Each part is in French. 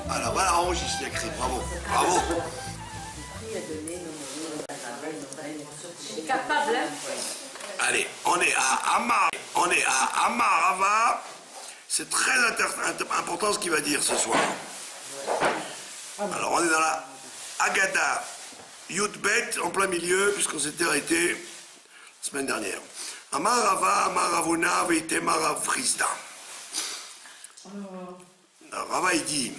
Alors voilà, enregistré, écrit, bravo, bravo. Je suis capable, hein. Allez, on est à Amarava. C'est très important ce qu'il va dire ce soir. Alors on est dans la Agada Yudbet, en plein milieu, puisqu'on s'était arrêté la semaine dernière. Amarava, Amaravuna, Veitemara Frisda. Alors Rava il dit,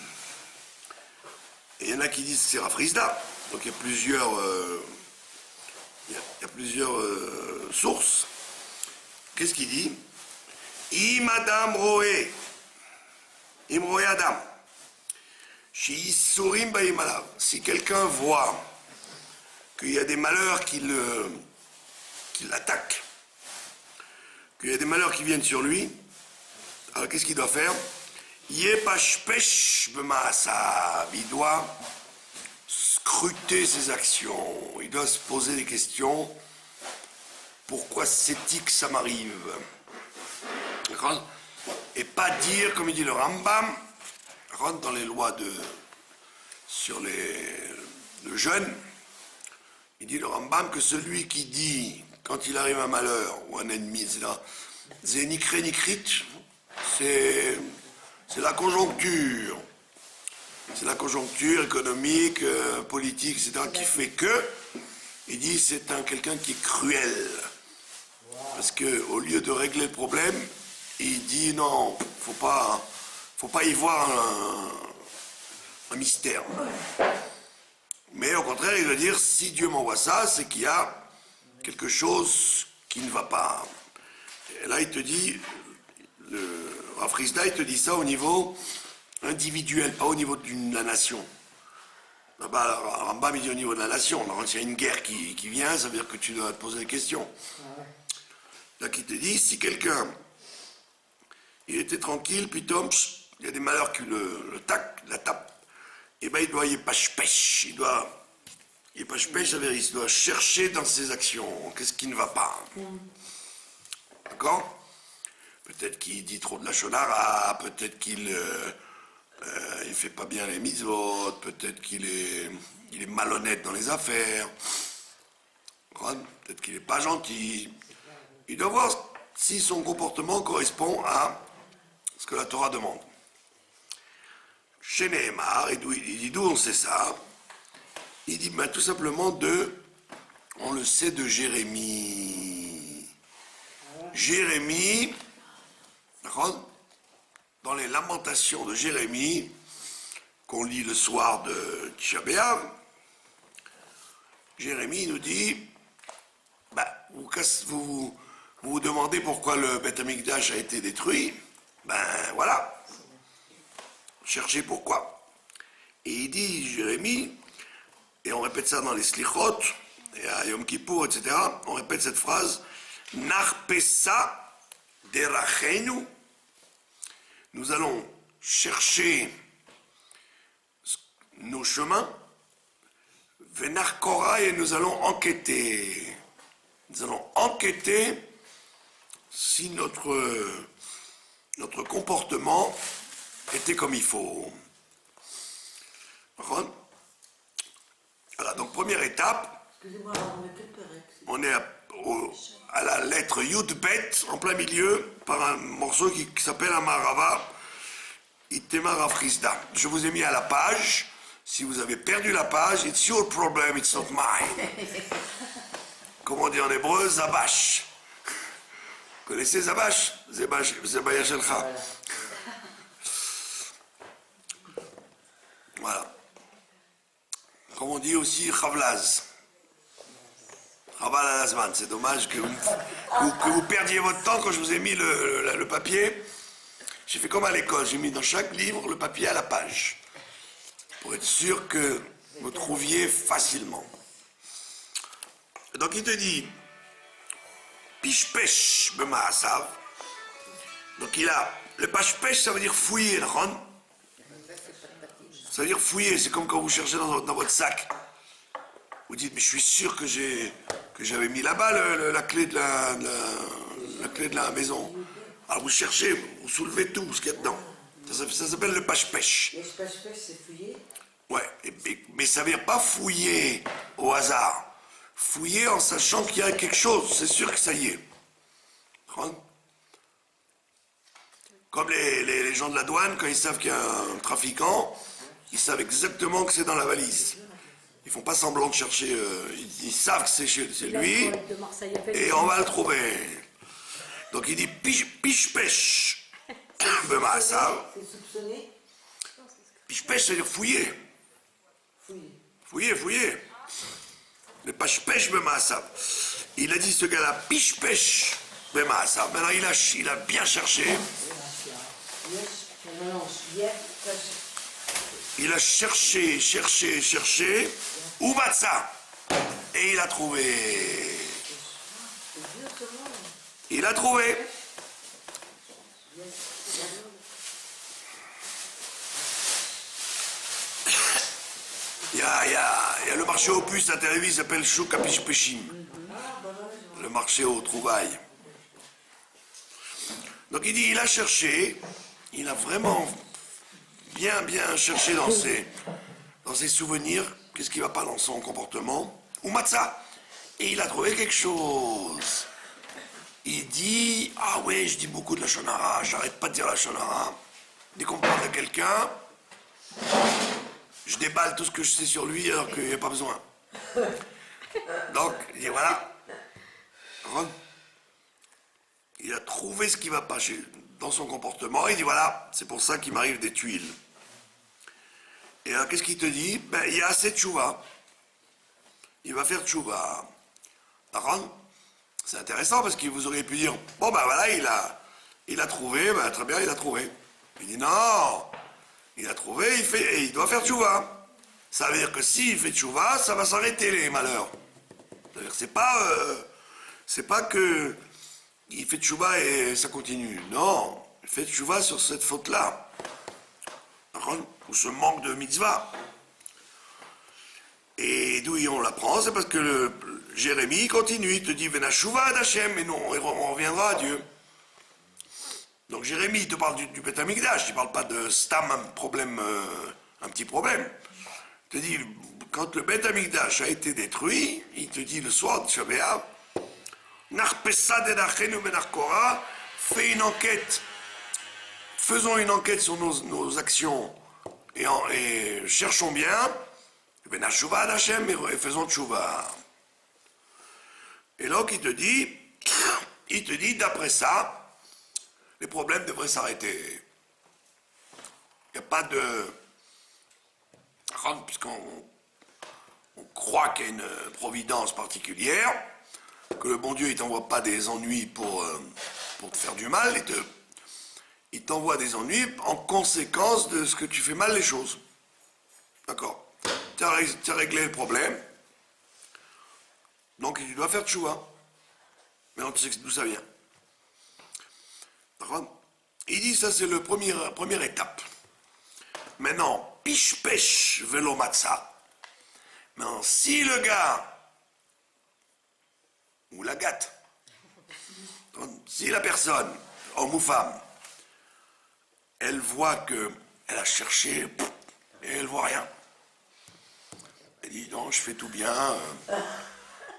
et il y en a qui disent que c'est Rafrizda, donc il y a plusieurs sources. Qu'est-ce qu'il dit? Imadam roé, imroé Adam, Shisurim baimalav. Si quelqu'un voit qu'il y a des malheurs qui l'attaquent, qu'il y a des malheurs qui viennent sur lui, alors qu'est-ce qu'il doit faire? Il doit scruter ses actions, il doit se poser des questions. Pourquoi c'est-il que ça m'arrive? Et pas dire, comme il dit le Rambam, rentre dans les lois sur le jeûne, il dit le Rambam que celui qui dit, quand il arrive un malheur ou un ennemi, etc., Zénikre Nikrit, c'est la conjoncture. C'est la conjoncture économique, politique, etc., qui fait que, il dit, c'est quelqu'un qui est cruel. Parce qu'au lieu de régler le problème, il dit non, faut pas y voir un mystère. Mais au contraire, il veut dire, si Dieu m'envoie ça, c'est qu'il y a quelque chose qui ne va pas. Et là, il te dit, Rafrizda, il te dit ça au niveau individuel, pas au niveau de la nation. Là-bas, Rambam, il dit au niveau de la nation. Alors, s'il y a une guerre qui vient, ça veut dire que tu dois te poser des questions. Là, il te dit, si quelqu'un, il était tranquille, puis Tom, il y a des malheurs qui la tapent, et bien il doit y pêche, il doit chercher dans ses actions, qu'est-ce qui ne va pas. D'accord? Peut-être qu'il dit trop de la shonara, peut-être qu'il il fait pas bien les mitzvot, peut-être qu'il est malhonnête dans les affaires, peut-être qu'il n'est pas gentil. Il doit voir si son comportement correspond à ce que la Torah demande. Chez Nehemar, il dit d'où on sait ça? Il dit tout simplement on le sait de Jérémie. Jérémie, dans les lamentations de Jérémie, qu'on lit le soir de Tisha B'Av, Jérémie nous dit, vous vous demandez pourquoi le Beth Amikdash a été détruit, voilà, cherchez pourquoi. Et il dit, Jérémie, et on répète ça dans les Slichot, et à Yom Kippour, etc., on répète cette phrase, Narpesa derachenu, nous allons chercher nos chemins, Venarkora, et nous allons enquêter. Nous allons enquêter si notre comportement était comme il faut. Voilà, donc première étape, on est à la lettre Yudbet, en plein milieu, par un morceau qui s'appelle Amarava, Itemar Afrizda. Je vous ai mis à la page. Si vous avez perdu la page, it's your problem, it's not mine. Comme on dit en hébreu, Zabash. Vous connaissez Zabash? Zebaya Shelcha. Voilà. Comme on dit aussi Chavlaz. Chaval Alazman. C'est dommage que vous perdiez votre temps quand je vous ai mis le papier. J'ai fait comme à l'école, j'ai mis dans chaque livre le papier à la page. Pour être sûr que vous trouviez facilement. Donc il te dit, Pishpesh b'ma'asav. Donc il a, le pashpesh ça veut dire fouiller, Ron. Ça veut dire fouiller, c'est comme quand vous cherchez dans votre sac. Vous dites, mais je suis sûr que j'avais mis là-bas la clé de la maison. Alors vous cherchez, vous soulevez tout ce qu'il y a dedans. Ça s'appelle le pêche-pêche. Les pêche-pêche, c'est fouiller. Ouais, mais ça veut dire pas fouiller au hasard. Fouiller en sachant qu'il y a quelque chose, c'est sûr que ça y est. Comme les gens de la douane, quand ils savent qu'il y a un trafiquant, ils savent exactement que c'est dans la valise. Ils font pas semblant de chercher, ils savent que c'est lui, et on va le trouver. Donc il dit piche-pêche. C'est soupçonné. Piche-pêche, c'est-à-dire fouiller. Fouiller. Le pêche-pêche, il a dit ce gars-là, piche-pêche. Maintenant il a bien cherché. Il a cherché. Où va ça? Et il a trouvé. Il a trouvé. Il y a le marché aux puces à Tel Aviv, il s'appelle Chouk Peshim. Le marché aux trouvailles. Donc il dit, il a cherché, il a vraiment bien cherché dans ses souvenirs, qu'est-ce qui ne va pas dans son comportement, ou Matzah. Et il a trouvé quelque chose. Il dit, ah ouais, je dis beaucoup de la shonara, j'arrête pas de dire la shonara. Dès qu'on parle de quelqu'un, je déballe tout ce que je sais sur lui alors qu'il n'y a pas besoin. Donc, il dit voilà. Il a trouvé ce qui ne va pas dans son comportement. Il dit voilà, c'est pour ça qu'il m'arrive des tuiles. Et alors, qu'est-ce qu'il te dit? Ben, il y a assez de tchouva. Il va faire tchouva. D'accord? C'est intéressant parce que vous auriez pu dire bon, ben voilà, il a trouvé, ben très bien, il a trouvé. Il dit non, il a trouvé, et il doit faire tchouva. Ça veut dire que s'il fait tchouva, ça va s'arrêter les malheurs. C'est-à-dire que c'est pas que il fait tchouva et ça continue. Non, il fait tchouva sur cette faute-là. Ou ce manque de mitzvah. Et d'où on l'apprend, c'est parce que Jérémie continue, il te dit Venashuva d'Hachem, et non, on reviendra à Dieu. Donc Jérémie, il te parle du Beth Amikdash, il ne parle pas de Stam, un petit problème. Il te dit, quand le Beth Amikdash a été détruit, il te dit le soir de Shabbat, Narpessa denachenu benarkora, fais une enquête, faisons une enquête sur nos actions et cherchons bien, Venashuva d'Hachem, et faisons tchouva. Et donc il te dit d'après ça, les problèmes devraient s'arrêter. Il n'y a pas de... Puisqu'on croit qu'il y a une providence particulière, que le bon Dieu, il ne t'envoie pas des ennuis pour te faire du mal, il t'envoie des ennuis en conséquence de ce que tu fais mal les choses. D'accord? Tu as réglé le problème, donc tu dois faire tchouva. Maintenant, tu sais d'où ça vient. Il dit ça c'est la première étape. Maintenant, piche-pêche velo matza. Maintenant, si le gars ou la gâte, si la personne, homme ou femme, elle voit que elle a cherché et elle voit rien. Elle dit non, je fais tout bien,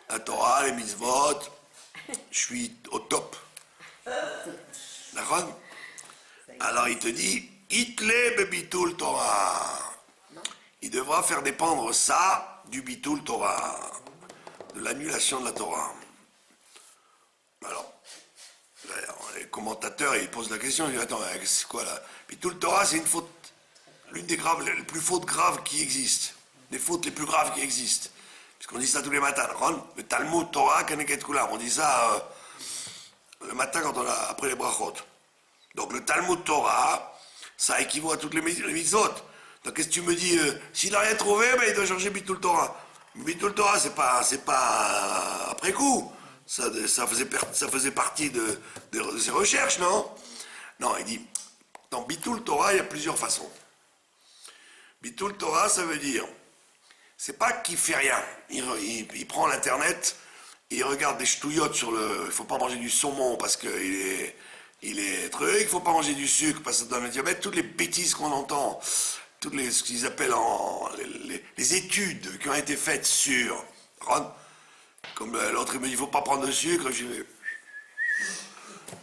la Torah, les mitzvot, je suis au top. D'accord? Alors il te dit, Itle bebitul Torah. Il devra faire dépendre ça du bitul Torah, de l'annulation de la Torah. Alors, les commentateurs, ils posent la question, ils disent, attends, c'est quoi là? Bitul Torah, c'est une faute, l'une des plus fautes graves qui existent, des fautes les plus graves qui existent. Puisqu'on dit ça tous les matins, le Talmud Torah, Keneket Kulam, on dit ça le matin après les brachot. Donc le Talmud Torah, ça équivaut à toutes les mitzvot. Donc qu'est-ce que tu me dis? S'il n'a rien trouvé, ben, il doit changer Bitul Torah. Bitul Torah, c'est pas après coup. Ça faisait partie de ses recherches, non? Non, il dit, dans Bitul Torah, il y a plusieurs façons. Bitul Torah, ça veut dire, c'est pas qu'il fait rien. Il prend l'internet, il regarde des ch'touillottes sur le... Il faut pas manger du saumon parce qu'il il est truc, il faut pas manger du sucre parce que ça donne le diabète, toutes les bêtises qu'on entend, toutes les, ce qu'ils appellent les études qui ont été faites sur, comme l'autre il me dit, il faut pas prendre de sucre, je dis,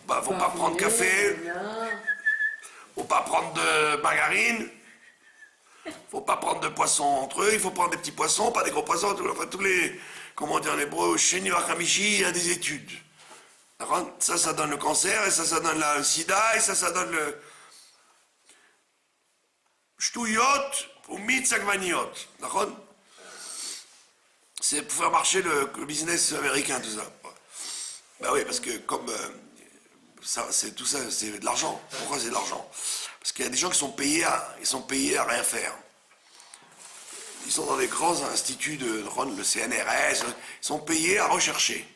bah, faut pas prendre de café, faut pas prendre de margarine, faut pas prendre de poisson entre eux, il faut prendre des petits poissons, pas des gros poissons, enfin tous les, comment dire en hébreu, Sheni Hakamishi, il y a des études. Ça donne le cancer, et ça donne le sida, et ça donne le Shtuyot ou Mitzagvaniot. C'est pour faire marcher le business américain, tout ça. Ben oui, parce que comme ça, c'est tout ça, c'est de l'argent. Pourquoi c'est de l'argent? Parce qu'il y a des gens qui sont payés à rien faire. Ils sont dans des grands instituts le CNRS, ils sont payés à rechercher.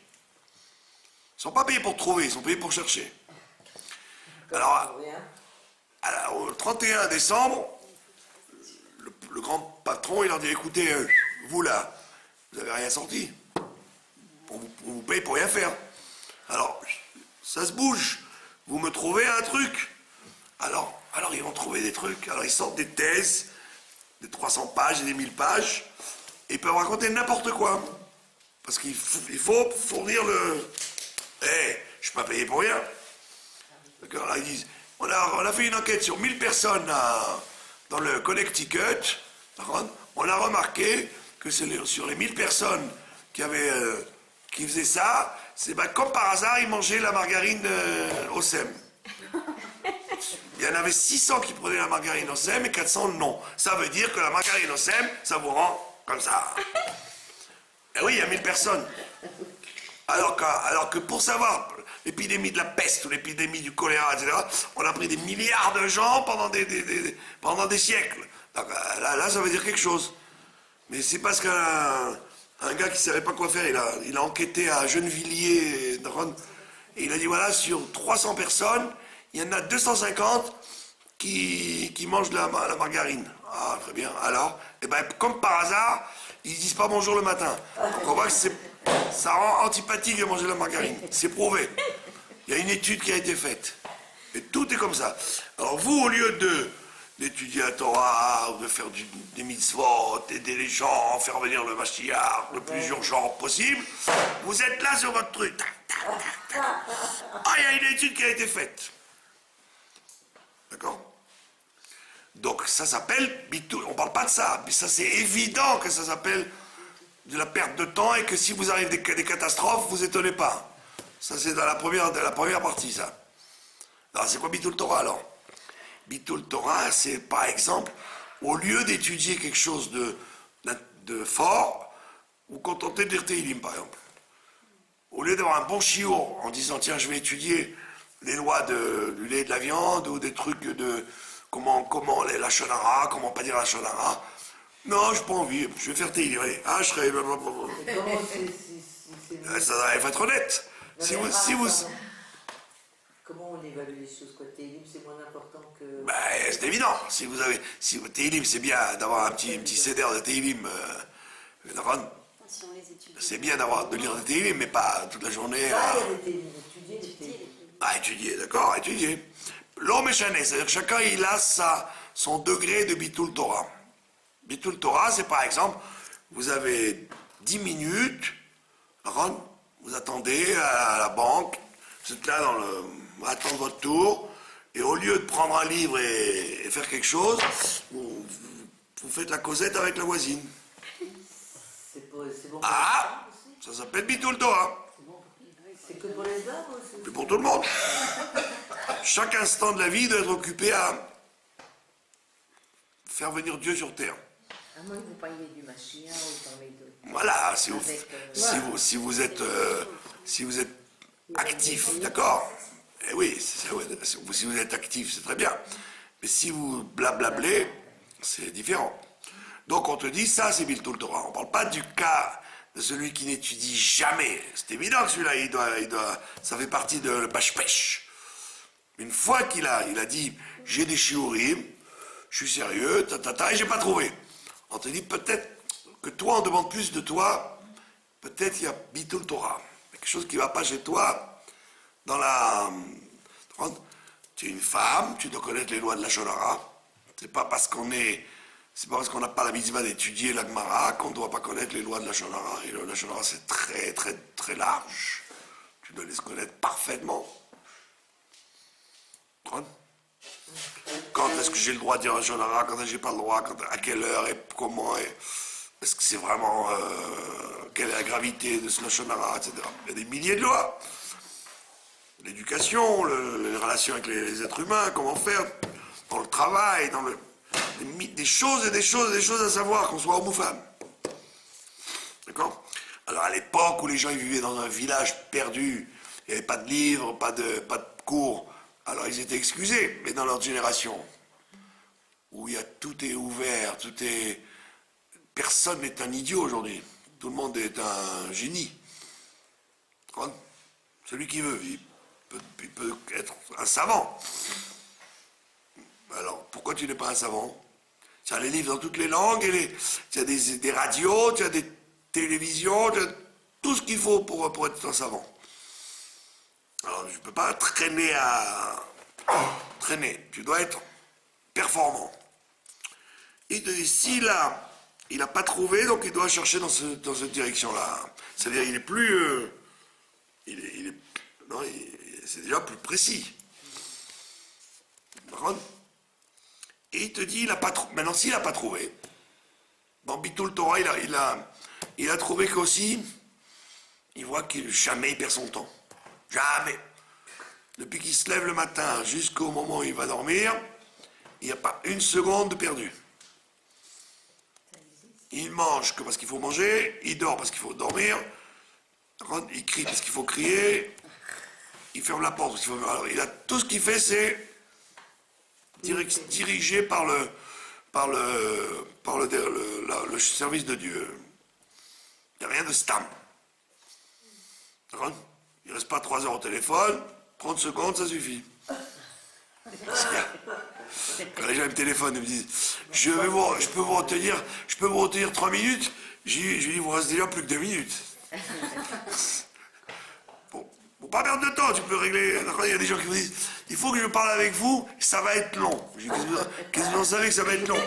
Ils ne sont pas payés pour trouver, ils sont payés pour chercher. Alors, au 31 décembre, le grand patron, il leur dit, écoutez, vous là, vous n'avez rien sorti. On vous paye pour rien faire. Alors, ça se bouge. Vous me trouvez un truc. Alors ils vont trouver des trucs. Alors, ils sortent des thèses, des 300 pages et des 1000 pages, et ils peuvent raconter n'importe quoi. Parce qu'il faut fournir le... je ne suis pas payé pour rien. D'accord, là, ils disent, on a fait une enquête sur 1000 personnes dans le Connecticut. On a remarqué que sur les 1000 personnes qui faisaient ça, c'est comme par hasard, ils mangeaient la margarine au sème. Il y en avait 600 qui prenaient la margarine au sème et 400 non. Ça veut dire que la margarine au sème, ça vous rend comme ça. Et oui, il y a 1000 personnes. Alors que pour savoir l'épidémie de la peste ou l'épidémie du choléra, etc., on a pris des milliards de gens pendant des siècles. Donc, là, ça veut dire quelque chose. Mais c'est parce qu'un gars qui ne savait pas quoi faire, il a enquêté à Gennevilliers, et il a dit, voilà, sur 300 personnes, il y en a 250 qui mangent la margarine. Ah, très bien. Alors, comme par hasard, ils disent pas bonjour le matin. Donc on voit que ça rend antipathique de manger la margarine. C'est prouvé. Il y a une étude qui a été faite. Et tout est comme ça. Alors vous, au lieu d'étudier la Torah, ou de faire des mitzvot, d'aider les gens, faire venir le Mashiach le plus urgent possible, vous êtes là sur votre truc. Ah, il y a une étude qui a été faite. D'accord? Donc ça s'appelle bitul. On ne parle pas de ça, mais ça c'est évident que ça s'appelle de la perte de temps et que si vous arrivez des catastrophes, vous étonnez pas. Ça c'est dans la première partie, ça. Alors c'est quoi bitul Torah alors? Bitul Torah, c'est par exemple, au lieu d'étudier quelque chose de fort, vous contentez de lire Tehillim par exemple. Au lieu d'avoir un bon shiur en disant tiens je vais étudier les lois du lait et de la viande ou des trucs de comment la shonara, comment pas dire la shonara. Non, j'ai pas envie, je vais faire Tehillim. Ah, je serai... Ça, il faut être honnête. Si vous... Comment on évalue les choses, quoi? Tehillim, c'est moins important que... C'est évident. Si Tehillim, c'est bien d'avoir un petit céder de Tehillim. C'est bien de lire des Tehillim, mais pas toute la journée. Étudier les Tehillim. Étudier, d'accord, étudier. L'homme est chané, c'est-à-dire que chacun il a son degré de Bitul Torah. Bitul Torah, c'est par exemple, vous avez 10 minutes, vous attendez à la banque, vous êtes là vous attendez votre tour, et au lieu de prendre un livre et faire quelque chose, vous faites la causette avec la voisine. C'est bon. Ça s'appelle Bitul Torah. C'est que pour les hommes aussi. C'est pour tout le monde. Chaque instant de la vie doit être occupé à faire venir Dieu sur terre. À moins que vous parliez du Mashiach ou parlez de... Voilà, si vous êtes actif, d'accord? Eh oui, si vous êtes actif, c'est très bien. Mais si vous blablablez, c'est différent. Donc on te dit, ça c'est Bitul Torah. On ne parle pas du cas de celui qui n'étudie jamais. C'est évident que celui-là, ça fait partie de le pêche. Une fois qu'il a dit, j'ai des shiurim, je suis sérieux, et j'ai pas trouvé. On te dit peut-être que toi, on demande plus de toi, peut-être il y a Bitul Torah. Quelque chose qui ne va pas chez toi, Tu es une femme, tu dois connaître les lois de la Shonara. C'est pas parce qu'on n'a pas la mitzvah d'étudier la Gemara qu'on ne doit pas connaître les lois de la Shonara. Et la Shonara, c'est très, très, très large. Tu dois les connaître parfaitement. Quand est-ce que j'ai le droit de dire la Shonara, quand est-ce que j'ai pas le droit, à quelle heure et comment, est-ce que c'est vraiment, quelle est la gravité de ce Shonara, etc. Il y a des milliers de lois. L'éducation, les relations avec les êtres humains, comment faire, dans le travail, des choses et des choses et des choses à savoir, qu'on soit homme ou femme. D'accord? Alors à l'époque où les gens ils vivaient dans un village perdu, il n'y avait pas de livres, pas de cours, alors ils étaient excusés. Mais dans notre génération, où tout est ouvert, personne n'est un idiot aujourd'hui. Tout le monde est un génie. D'accord? Celui qui veut, il peut être un savant. Alors, pourquoi tu n'es pas un savant? Tu as les livres dans toutes les langues, tu as des radios, tu as des télévisions, tu as tout ce qu'il faut pour être un savant. Alors, je ne peux pas traîner. Tu dois être performant. Il te dit, s'il n'a pas trouvé, donc il doit chercher dans cette direction-là. C'est-à-dire, il est plus... c'est déjà plus précis. Et il te dit, maintenant s'il n'a pas trouvé, dans Bitul Torah, il a trouvé qu'aussi, il voit qu'il jamais il perd son temps. Jamais. Depuis qu'il se lève le matin jusqu'au moment où il va dormir, il n'y a pas une seconde de perdu. Il mange que parce qu'il faut manger, il dort parce qu'il faut dormir, il crie parce qu'il faut crier, il ferme la porte parce qu'il faut... Alors, tout ce qu'il fait, c'est dirigé par le service de Dieu. Il n'y a rien de stam. Il ne reste pas 3 heures au téléphone, 30 secondes, ça suffit. Quand les gens me téléphonent et me disent je peux vous retenir 3 minutes, je lui dis vous restez déjà plus que 2 minutes. Pour pas perdre de temps, tu peux régler. Il y a des gens qui vous disent il faut que je parle avec vous, ça va être long. Je dis qu'est-ce que vous en savez que ça va être long?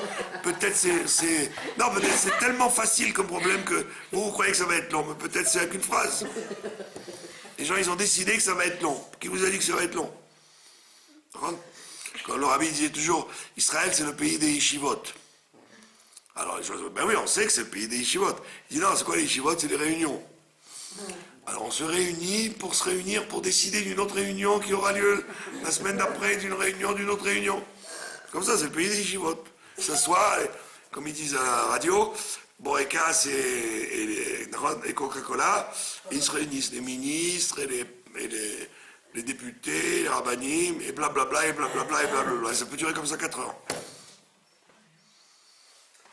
Peut-être c'est tellement facile comme problème que vous croyez que ça va être long, mais peut-être c'est avec une phrase. Les gens ils ont décidé que ça va être long. Qui vous a dit que ça va être long? Quand le rabbi disait toujours Israël c'est le pays des yeshivot. Alors les gens disent ben oui on sait que c'est le pays des yeshivot. Il dit non c'est quoi les yeshivot? C'est des réunions. Alors on se réunit pour décider d'une autre réunion qui aura lieu la semaine d'après, d'une autre réunion. Comme ça, c'est le pays des yeshivot. S'assoit, comme ils disent à la radio, Borekas et Coca-Cola, ils se réunissent, les ministres et les députés, les rabbinim, et blablabla, et blablabla, et blablabla. Ça peut durer comme ça 4 heures.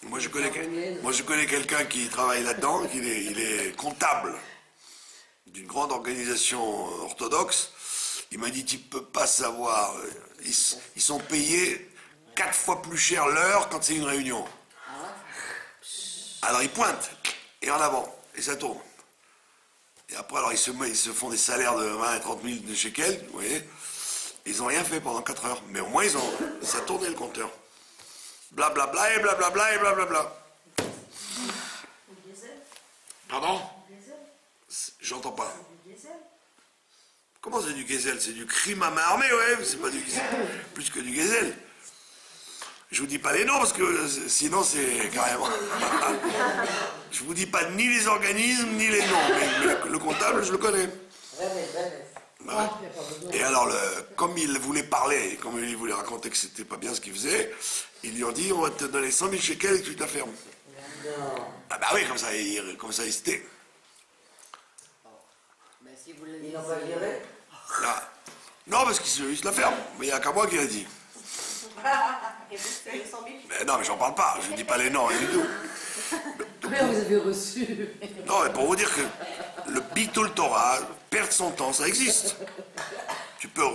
Moi, je connais quelqu'un qui travaille là-dedans, il est comptable d'une grande organisation orthodoxe. Il m'a dit, tu peux pas savoir, ils sont payés 4 fois plus cher l'heure quand c'est une réunion. Alors ils pointent, et en avant, et ça tourne. Et après, alors ils se font des salaires de 20 et 30 000 de shekels, vous voyez. Ils n'ont rien fait pendant 4 heures, mais au moins ça tournait le compteur. Blablabla et blablabla et blablabla. Pardon? J'entends pas. Comment c'est du gazelle? C'est du crime à main armée, ouais, c'est pas du plus que du gazelle. Je vous dis pas les noms parce que sinon c'est carrément. Je vous dis pas ni les organismes ni les noms, mais le comptable je le connais. Ouais. Et alors, comme il voulait parler, comme il voulait raconter que c'était pas bien ce qu'il faisait, ils lui ont dit on va te donner 100 000 shekels et tu te la fermes. Ah bah oui, comme ça il se tait. Ils n'ont pas viré? Non, parce qu'il se la ferme, mais il n'y a qu'à moi qui l'a dit. Mais non, mais j'en parle pas, je ne dis pas les noms, rien du tout. Combien vous avez reçu? Non, mais pour vous dire que le Bitul Torah, perdre son temps, ça existe. Tu peux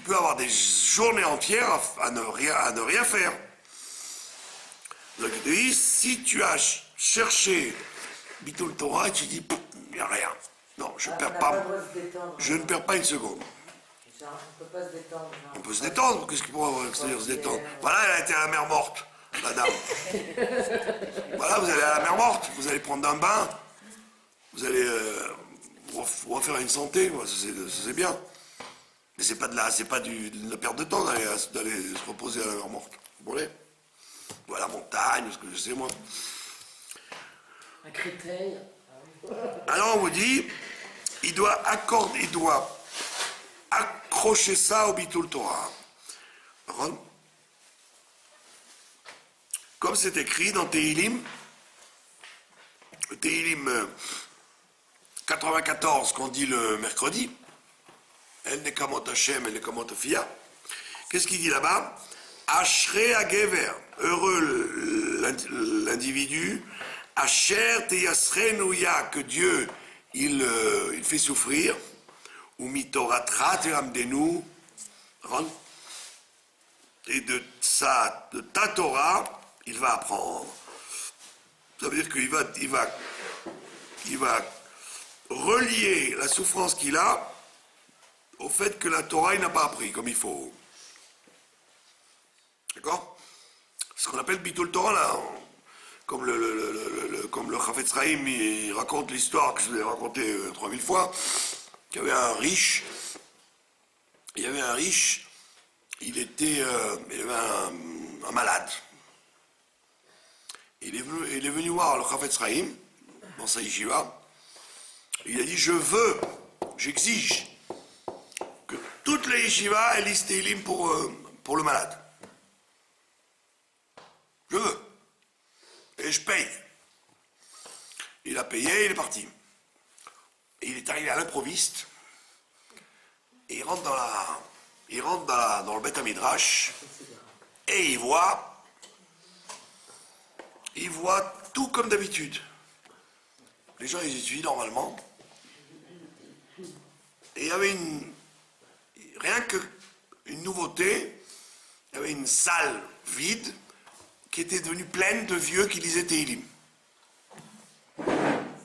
avoir des journées entières à ne rien faire. Donc, si tu as cherché Bitul Torah et tu dis, il n'y a rien. Non, je ne perds pas une seconde. Genre, on peut pas se détendre. On peut se détendre, qu'est-ce qu'il pourrait avoir à l'extérieur se détendre? Voilà, elle a été à la mer morte, la dame. Voilà, vous allez à la mer morte, vous allez prendre un bain, vous allez refaire une santé, c'est bien. Mais c'est pas de la perte de temps d'aller se reposer à la mer morte. Vous voyez? Ou à la montagne, ce que je sais moi. Un créteil. Alors on vous dit, il doit accrocher ça au Bitul Torah. D'accord? Comme c'est écrit dans Tehilim, le Tehilim 94 qu'on dit le mercredi, El Nekamot Hashem, El Nekamot Afia. Qu'est-ce qu'il dit là-bas? Ashrei Hagever, heureux l'individu, Asher Teyasrenouya, que Dieu il fait souffrir, ou Mitoratrat Amdenu, et de ta Torah, il va apprendre. Ça veut dire qu'il va relier la souffrance qu'il a au fait que la Torah, il n'a pas appris comme il faut. D'accord? Ce qu'on appelle Bitul Torah, là, comme le Chafetz Chaim, il raconte l'histoire que je vous ai racontée 3000 fois, qu'il y avait un riche, il avait un malade. Il est venu voir le Chafetz Chaim, dans sa yeshiva, il a dit, j'exige, que toutes les yeshivas elles lisent Tehillim pour le malade. Je veux. Et je paye. Il a payé, il est parti. Et il est arrivé à l'improviste, et il rentre dans le Beth Midrash, et il voit tout comme d'habitude. Les gens, ils étudient normalement. Et il y avait rien qu'une nouveauté, il y avait une salle vide qui était devenue pleine de vieux qui lisaient Tehillim.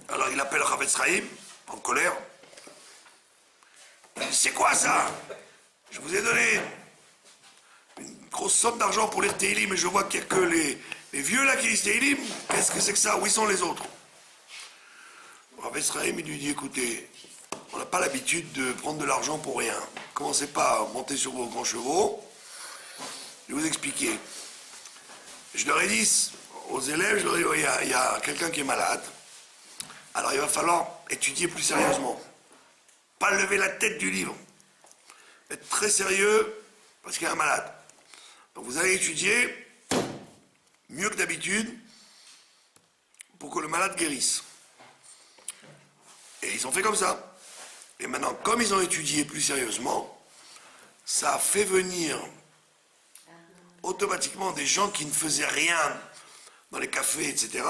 Alors il appelle Chafetz Chaim, en colère. Il dit, c'est quoi ça? Je vous ai donné une grosse somme d'argent pour lire Tehillim, mais je vois qu'il n'y a que les vieux là qui lisent Tehillim. Qu'est-ce que c'est que ça? Où sont les autres? Chafetz Chaim, il lui dit, écoutez, on n'a pas l'habitude de prendre de l'argent pour rien. Commencez pas à monter sur vos grands chevaux. Je vais vous expliquer. Je leur ai dit aux élèves, je leur ai dit, il y a quelqu'un qui est malade. Alors il va falloir étudier plus sérieusement. Pas lever la tête du livre. Être très sérieux parce qu'il y a un malade. Donc vous allez étudier mieux que d'habitude pour que le malade guérisse. Et ils ont fait comme ça. Et maintenant, comme ils ont étudié plus sérieusement, ça a fait venir automatiquement des gens qui ne faisaient rien dans les cafés, etc.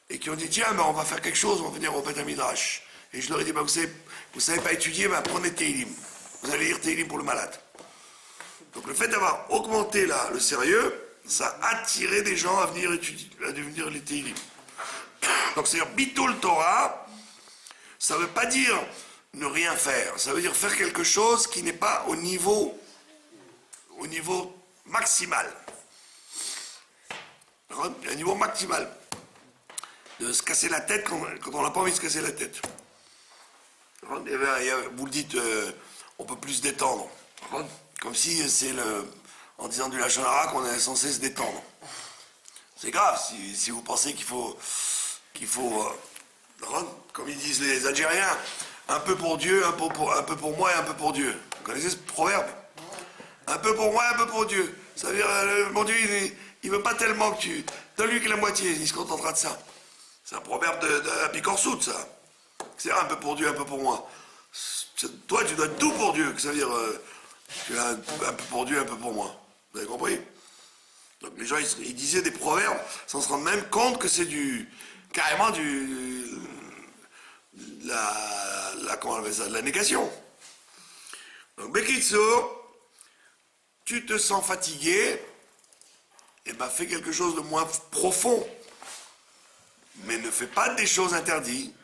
Et qui ont dit, tiens, ben, on va faire quelque chose, on va venir au Beth Midrash. Et je leur ai dit, ben, vous savez pas étudier, ben, prenez Tehillim. Vous allez lire Tehillim pour le malade. Donc le fait d'avoir augmenté le sérieux, ça a attiré des gens à venir étudier, à devenir les Tehillim. Donc c'est-à-dire, Bitul Torah, ça ne veut pas dire ne rien faire. Ça veut dire faire quelque chose qui n'est pas au niveau maximal. Un niveau maximal. De se casser la tête quand on n'a pas envie de se casser la tête. Vous le dites, on peut plus se détendre. Comme si c'est en disant du Lachon Hara qu'on est censé se détendre. C'est grave si vous pensez qu'il faut, comme ils disent les Algériens, un peu pour Dieu, un peu pour moi et un peu pour Dieu. Vous connaissez ce proverbe? Un peu pour moi et un peu pour Dieu. Ça veut dire, mon Dieu, il veut pas tellement que tu... Donne-lui que la moitié, il se contentera de ça. C'est un proverbe de Picorsoute, ça. C'est un peu pour Dieu, un peu pour moi. Toi, tu dois être tout pour Dieu. Ça veut dire, tu as un peu pour Dieu, un peu pour moi. Vous avez compris? Donc les gens, ils disaient des proverbes sans se rendre même compte que c'est carrément comment on appelle ça, de la négation. Donc, Bekitso, tu te sens fatigué, et ben fais quelque chose de moins profond. Mais ne fais pas des choses interdites.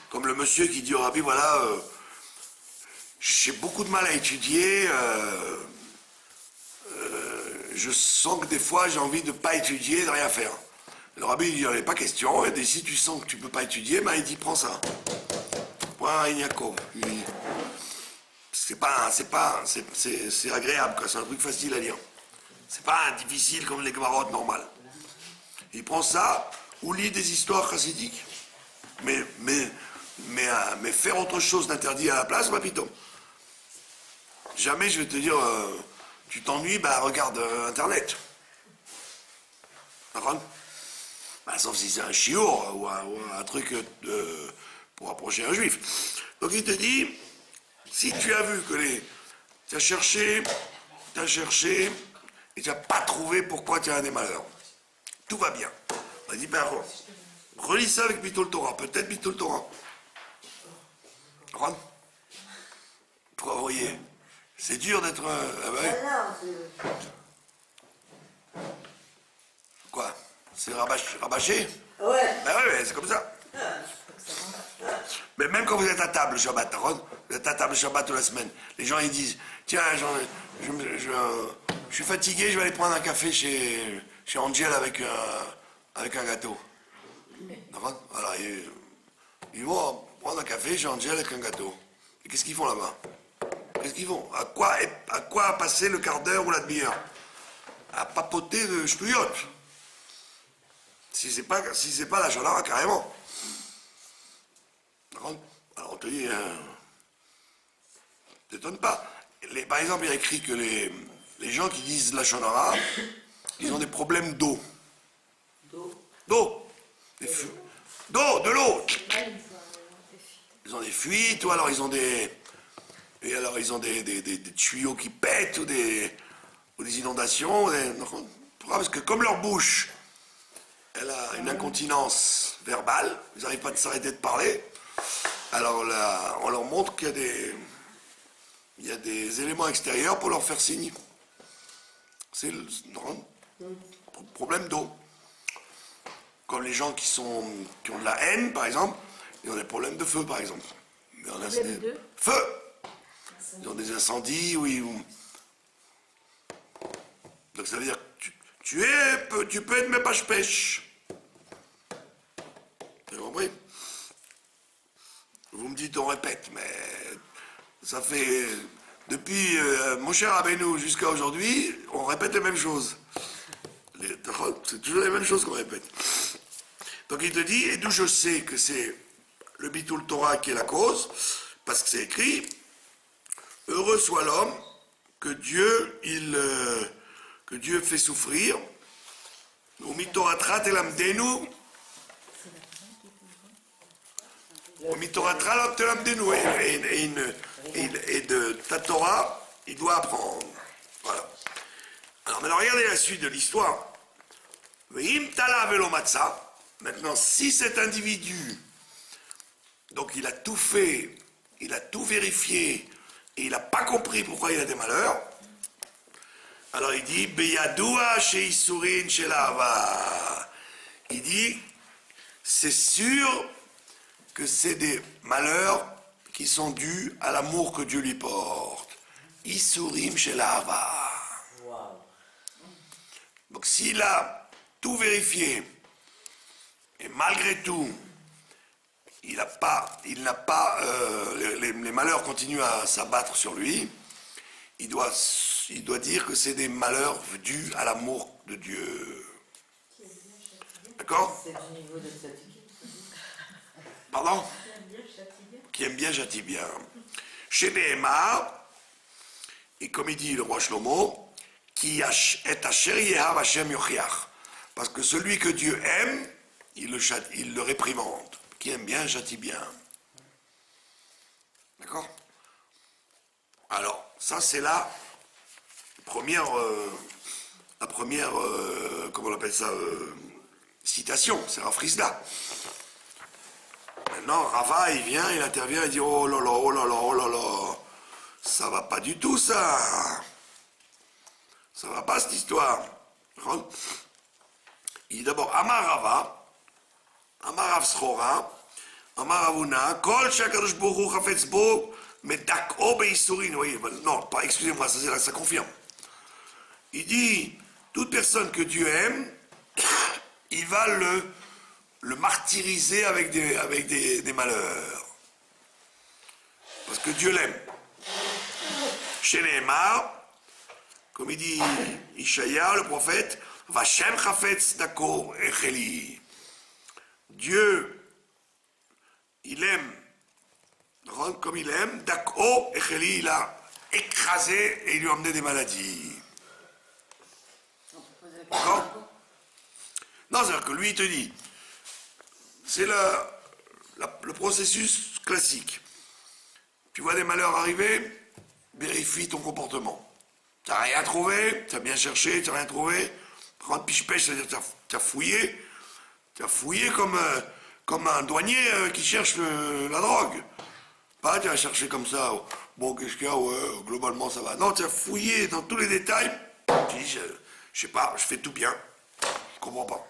Comme le monsieur qui dit au rabbi, voilà, j'ai beaucoup de mal à étudier. Je sens que des fois j'ai envie de ne pas étudier, de rien faire. Le rabbi il dit, il n'y en a pas question. Et si tu sens que tu ne peux pas étudier, ben, il dit, prends ça. Point Ignakov. C'est agréable, quoi. C'est un truc facile à lire. C'est pas difficile comme les Gemarot normales. Il prend ça ou lit des histoires chassidiques. Mais faire autre chose d'interdit à la place, bah plutôt. Jamais je vais te dire, tu t'ennuies, bah regarde Internet. D'accord? Bah, sauf si c'est un chiour ou un truc pour approcher un juif. Donc il te dit, si tu as vu que tu as cherché, et tu n'as pas trouvé pourquoi tu as des malheurs, tout va bien. On dit, ben, relis ça avec Bittul Torah, peut-être Bittul Torah. Ron? Pourquoi vous voyez? C'est dur d'être... Quoi? C'est rabâché? Ouais. Ben ouais, c'est comme ça. Mais même quand vous êtes à table le Shabbat, Ron, vous êtes à table le Shabbat toute la semaine, les gens ils disent, tiens, je suis fatigué, je vais aller prendre un café chez Angel avec un gâteau. Voilà, ils vont prendre un café chez Angel avec un gâteau. Et qu'est-ce qu'ils font là-bas? Qu'est-ce qu'ils font? À quoi passer le quart d'heure ou la demi-heure? À papoter de ch'touillotte. Si c'est pas la Shonara, carrément. Alors on te dit, t'étonne pas. Par exemple, il y a écrit que les gens qui disent la Shonara, ils ont des problèmes d'eau. D'eau. D'eau, de l'eau. Ils ont des fuites, ou alors ils ont des tuyaux qui pètent, ou des inondations. Pourquoi? Parce que comme leur bouche, elle a une incontinence verbale, ils n'arrivent pas à s'arrêter de parler, alors là, on leur montre qu'il y a des éléments extérieurs pour leur faire signe. C'est le problème d'eau. Comme les gens qui ont de la haine, par exemple, ils ont des problèmes de feu, par exemple. Feu! Ils ont des incendies, oui. Donc ça veut dire que tu peux être mes pêche. Vous avez compris? Vous me dites, on répète, mais ça fait... Depuis mon cher Rabbeinu jusqu'à aujourd'hui, on répète les mêmes choses. C'est toujours les mêmes choses qu'on répète. Donc il te dit, et d'où je sais que c'est le Bittul Torah qui est la cause, parce que c'est écrit, heureux soit l'homme que Dieu fait souffrir. Umitoratrat elamdenu. Umitoratrat elamdenu. Et de ta Torah, il doit apprendre. Voilà. Alors maintenant, regardez la suite de l'histoire. Ve'im tala velo matzah. Maintenant, si cet individu, donc il a tout fait, il a tout vérifié, et il n'a pas compris pourquoi il a des malheurs, alors il dit, Beyadoua chez Isurin chez Lava. Il dit, c'est sûr que c'est des malheurs qui sont dus à l'amour que Dieu lui porte. Isurim chez Lava. Donc s'il a tout vérifié, et malgré tout, les malheurs continuent à s'abattre sur lui, il doit dire que c'est des malheurs dus à l'amour de Dieu. D'accord? C'est le niveau de tzaddik. Pardon? Qui aime bien, châtie bien. Chez Nehemar, et comme il dit le roi Shlomo, qui est Asher Yehav Hashem Yochiach. Parce que celui que Dieu aime, il le réprimande. Qui aime bien, châtie bien. D'accord? Alors, ça c'est la première comment on appelle ça, citation, c'est Rav Frisda. Maintenant, Rava, il vient, il intervient, il dit, oh là là, oh là là, oh là là, ça va pas du tout ça. Ça va pas cette histoire. Il dit d'abord, Amar Rava, Amar Rav Srora, Amar Ravuna, Kol Shakadosh Baruch Hu Chafetz Bo Mais Dak'o Beisourin, oui, non, excusez-moi, ça confirme. Il dit, toute personne que Dieu aime, il va le martyriser avec des malheurs. Parce que Dieu l'aime. Chez les Neymar, comme il dit Ishaïa, le prophète, Vashem Chafetz Dako Echeli. Dieu, il aime, comme il aime, Dako Echeli, il a écrasé et il lui a emmené des maladies. D'accord? Non, c'est-à-dire que lui, il te dit, c'est le processus classique. Tu vois des malheurs arriver, vérifie ton comportement. Tu n'as rien trouvé, tu as bien cherché, tu n'as rien trouvé. Prendre piche-pêche, c'est-à-dire que tu as fouillé. Tu as fouillé comme un douanier qui cherche la drogue. Pas tu as cherché comme ça, bon, qu'est-ce qu'il y a, ouais, globalement ça va. Non, tu as fouillé dans tous les détails. Tu dis, je sais pas, je fais tout bien. Je comprends pas.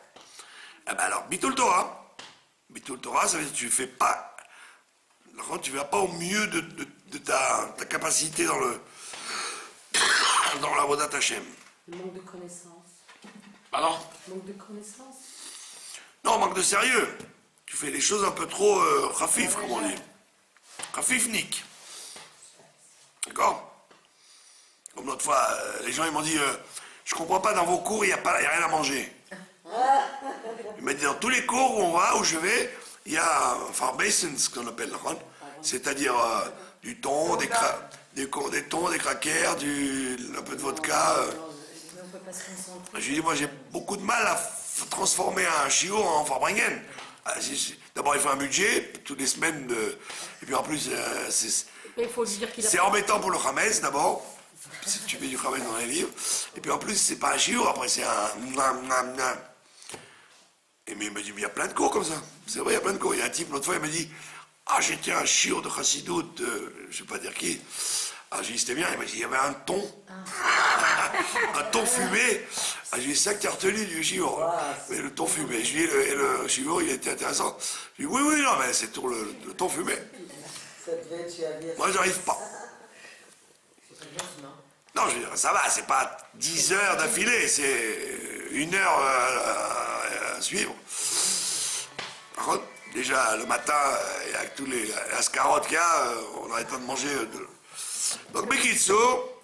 Eh ben alors, Bitul Torah. Bitul Torah, ça veut dire que tu fais pas. Tu ne vas pas au mieux de ta capacité dans la Vodat Hashem. Le manque de connaissances. Pardon? Manque de connaissances. Non, manque de sérieux. Tu fais des choses un peu trop rafif, comme on dit. Rafifnik. D'accord? Comme l'autre fois, les gens ils m'ont dit, je comprends pas, dans vos cours, il n'y a rien à manger. Il m'a dit, dans tous les cours où je vais, il y a Farbason, ce qu'on appelle, c'est-à-dire du thon, des thons, des crackers, un peu de vodka. On peut pas se concentrer. Je lui dis, moi j'ai beaucoup de mal à transformer un chiot en Farbringen. D'abord il faut un budget, toutes les semaines, et puis en plus Il faut lui dire qu'il a c'est embêtant pour le Hametz d'abord, si tu mets du Hametz dans les livres, et puis en plus c'est pas un chiot, après c'est un nam. Et mais il me dit, mais il y a plein de cours comme ça. C'est vrai, il y a plein de cours. Il y a un type, l'autre fois, il m'a dit, ah, j'étais un chiot de Chassidout, je sais pas dire qui. Ah, j'ai dit, c'était bien. Il m'a dit, il y avait un thon. Un thon fumé. Ah, j'ai dit, c'est ça que tu as retenu du chiot. Mais le thon fumé. Je lui ai dit, et le chiot, il était intéressant. Je lui ai dit, oui, non, mais c'est tout le thon fumé. Ça devait être chez Avias. Moi, j'arrive pas. Non, je veux dire, ça va, c'est pas 10 heures d'affilée, c'est 1 heure à suivre. Par contre, déjà, le matin, avec tous les ascarottes qu'il y a, on n'arrête pas de manger. Donc, Bekitso,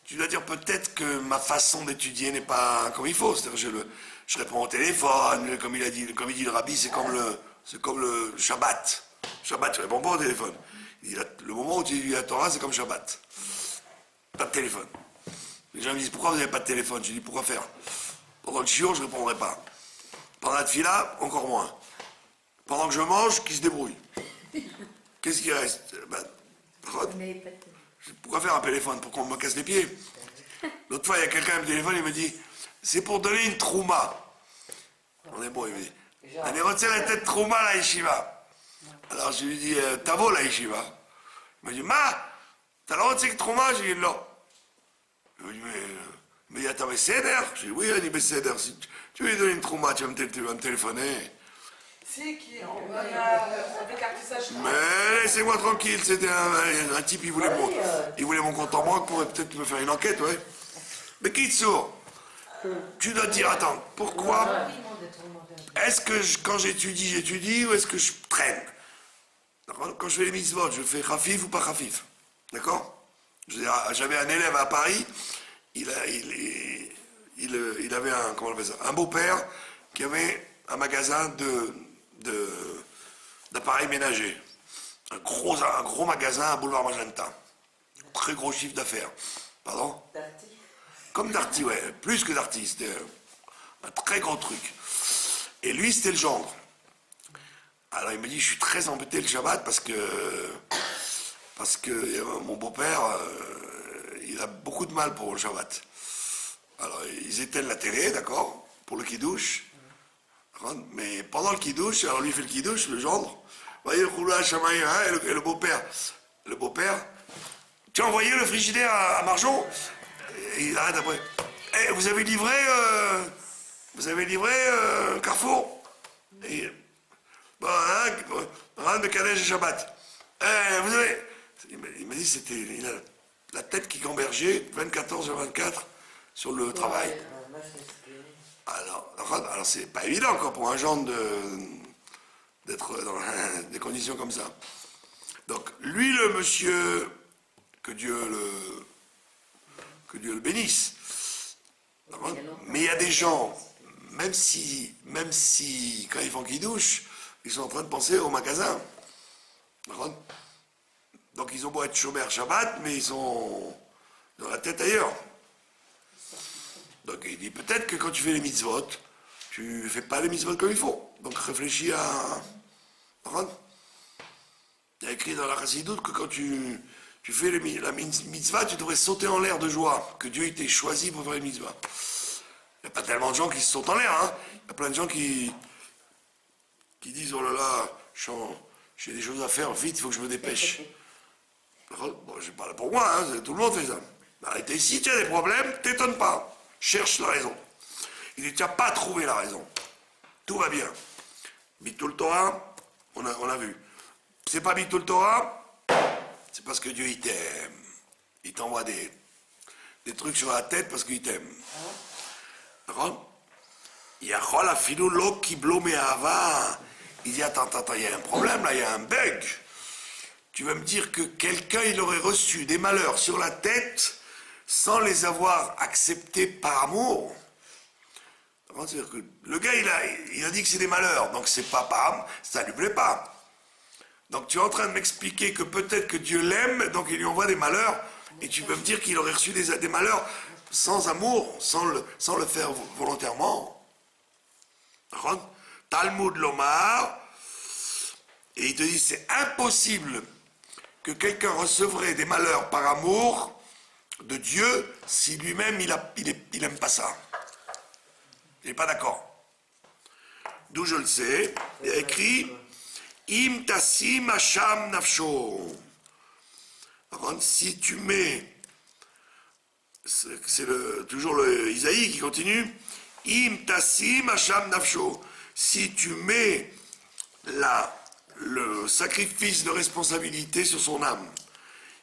tu dois dire peut-être que ma façon d'étudier n'est pas comme il faut. C'est-à-dire, je réponds au téléphone, comme il dit le rabbi, c'est comme le Shabbat. Shabbat, tu réponds pas au téléphone. Le moment où tu dis la Torah, c'est comme Shabbat. Pas de téléphone. Les gens me disent, pourquoi vous n'avez pas de téléphone? Je dis, pourquoi faire? Pendant le shiur, je ne répondrai pas. Pendant la tfila, encore moins. Pendant que je mange, qui se débrouille? Qu'est-ce qui reste? Pourquoi faire un téléphone? Pour qu'on me casse les pieds? L'autre fois, il y a quelqu'un qui me téléphone, il me dit, c'est pour donner une trouma. On est bon, il me dit, allez, retiens la tête trouma, la yeshiva. Alors je lui dis, t'as beau la yeshiva? Il me dit, t'as le droit de dire que trouma? J'ai dit, non. Il me dit, mais attends, mais Seder? J'ai dit, oui, il dit, mais Seder, si tu veux lui donner une trouma, tu vas me téléphoner. C'est qui on a avec artissage. Mais laissez-moi tranquille, c'était un type, il voulait mon compte en banque pour peut-être me faire une enquête, ouais. Mais Kitsour, tu dois te dire, attends, pourquoi est-ce que quand j'étudie ou est-ce que je traîne? Quand je fais les mitzvot, je fais khafif ou pas khafif? D'accord? J'avais un élève à Paris, il avait un beau-père qui avait un magasin d'appareils ménagers. Un gros magasin à Boulevard Magenta. Très gros chiffre d'affaires. Pardon? Darty. Comme Darty, ouais. Plus que Darty. C'était un très gros truc. Et lui, c'était le gendre. Alors il me dit, je suis très embêté le Shabbat parce que mon beau-père, il a beaucoup de mal pour le Shabbat. Alors ils éteignent la télé, d'accord, pour le kidouche. Mais pendant le kidouche, alors lui il fait le kidouche, le gendre, voyez le roulage chamaï, et le beau-père, tu as envoyé le frigidaire à Marjon? Et il arrête après. Eh, vous avez livré Carrefour? Et, bon, hein, de Kadesh et Shabbat. Vous avez... Il il a la tête qui gambergeait 24h/24 sur le travail. Moi, je m'exprime. Alors c'est pas évident quoi, pour un genre d'être dans des conditions comme ça. Donc lui, le monsieur, que Dieu le bénisse. Mais il y a des gens, même si quand ils font qu'ils douchent, ils sont en train de penser au magasin. Donc ils ont beau être chômeurs Shabbat, mais ils sont dans la tête ailleurs. Donc il dit peut-être que quand tu fais les mitzvot, tu fais pas les mitzvot comme il faut. Donc réfléchis à... Il y a écrit dans la Chassidoute que quand tu fais la mitzvah, tu devrais sauter en l'air de joie, que Dieu t'ait choisi pour faire les mitzvahs. Il n'y a pas tellement de gens qui se sautent en l'air, hein. Il y a plein de gens qui disent oh là là, j'ai des choses à faire, vite, il faut que je me dépêche. Bon, je parle pour moi, hein, tout le monde fait ça. Arrêtez, si tu as des problèmes, t'étonne pas. Cherche la raison. Il dit, tu n'as pas trouvé la raison. Tout va bien. Bitul Torah, on a vu. C'est pas Bitul Torah, c'est parce que Dieu il t'aime. Il t'envoie des trucs sur la tête parce qu'il t'aime. D'accord? Il y a il dit, attends, il y a un problème là, il y a un bug. Tu vas me dire que quelqu'un, il aurait reçu des malheurs sur la tête sans les avoir acceptés par amour. C'est-à-dire que le gars, il a dit que c'est des malheurs, donc c'est pas par amour, ça lui plaît pas. Donc tu es en train de m'expliquer que peut-être que Dieu l'aime, donc il lui envoie des malheurs, et tu veux me dire qu'il aurait reçu des malheurs sans amour, sans le faire volontairement. Talmud Lomar, et il te dit c'est impossible que quelqu'un recevrait des malheurs par amour de Dieu si lui-même il aime pas ça. Il n'est pas d'accord. D'où je le sais, il y a écrit Im tassim hasham nafsho. Si tu mets, c'est toujours le Isaïe qui continue, Im tassim hasham nafsho. Si tu mets le sacrifice de responsabilité sur son âme.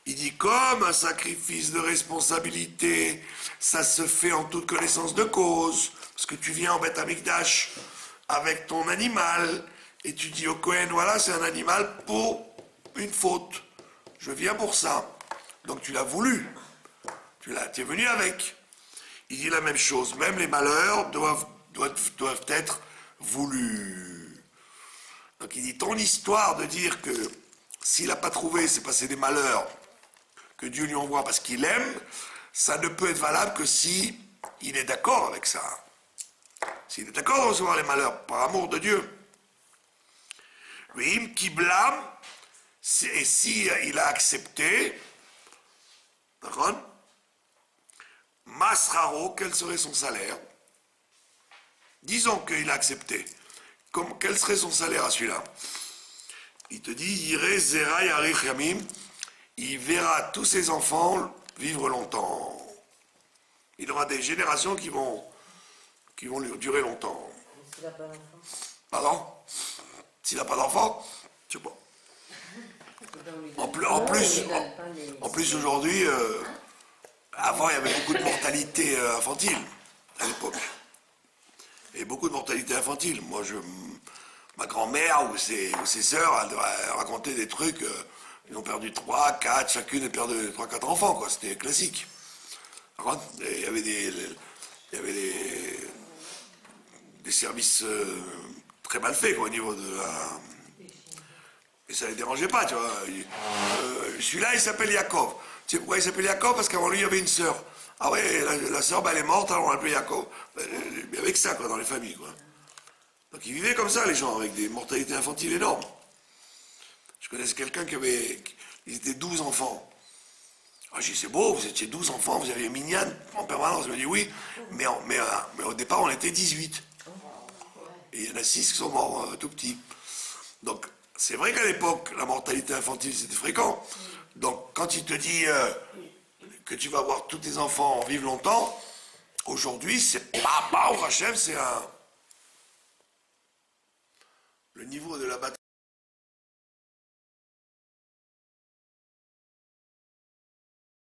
Il dit comme un sacrifice de responsabilité, ça se fait en toute connaissance de cause, parce que tu viens en Beth Amikdash avec ton animal, et tu dis au Kohen, voilà, c'est un animal pour une faute. Je viens pour ça. Donc tu l'as voulu. Tu es venu avec. Il dit la même chose, même les malheurs doivent être voulus. Donc il dit, ton histoire de dire que s'il n'a pas trouvé, c'est parce que c'est des malheurs que Dieu lui envoie parce qu'il aime, ça ne peut être valable que si il est d'accord avec ça. S'il est d'accord de recevoir les malheurs par amour de Dieu. Oui, qui blâme, et si il a accepté, d'accord, Masraro, quel serait son salaire? Disons qu'il a accepté. Quel serait son salaire à celui-là? Il te dit, Yireh Zera Yarich Yamim, il verra tous ses enfants vivre longtemps. Il aura des générations qui vont lui durer longtemps. S'il n'a pas d'enfant. Pardon? S'il n'a pas d'enfant? Je sais pas. En plus aujourd'hui, avant il y avait beaucoup de mortalité infantile à l'époque. Et beaucoup de mortalité infantile. Moi, ma grand-mère ou ses sœurs, elle racontait des trucs, ils ont perdu 3, 4, chacune a perdu 3, 4 enfants, quoi. C'était classique. Il y avait des services très mal faits, quoi, au niveau de la... Et ça ne les dérangeait pas, tu vois. Celui-là, il s'appelle Yaakov. Tu sais pourquoi il s'appelle Yaakov? Parce qu'avant lui, il y avait une sœur. Ah ouais, la sœur, elle est morte, alors on l'appelait Yaakov. Mais avec ça, quoi, dans les familles, quoi. Donc ils vivaient comme ça, les gens, avec des mortalités infantiles énormes. Je connaissais quelqu'un ils étaient 12 enfants. Ah, j'ai dit, c'est beau, vous étiez 12 enfants, vous aviez Minyan en permanence. Je me dis oui, mais au départ, on était 18. Et il y en a 6 qui sont morts tout petits. Donc, c'est vrai qu'à l'époque, la mortalité infantile, c'était fréquent. Donc, quand il te dit que tu vas voir tous tes enfants vivre longtemps, aujourd'hui, c'est pas au Hachem, c'est un... Le niveau de la bataille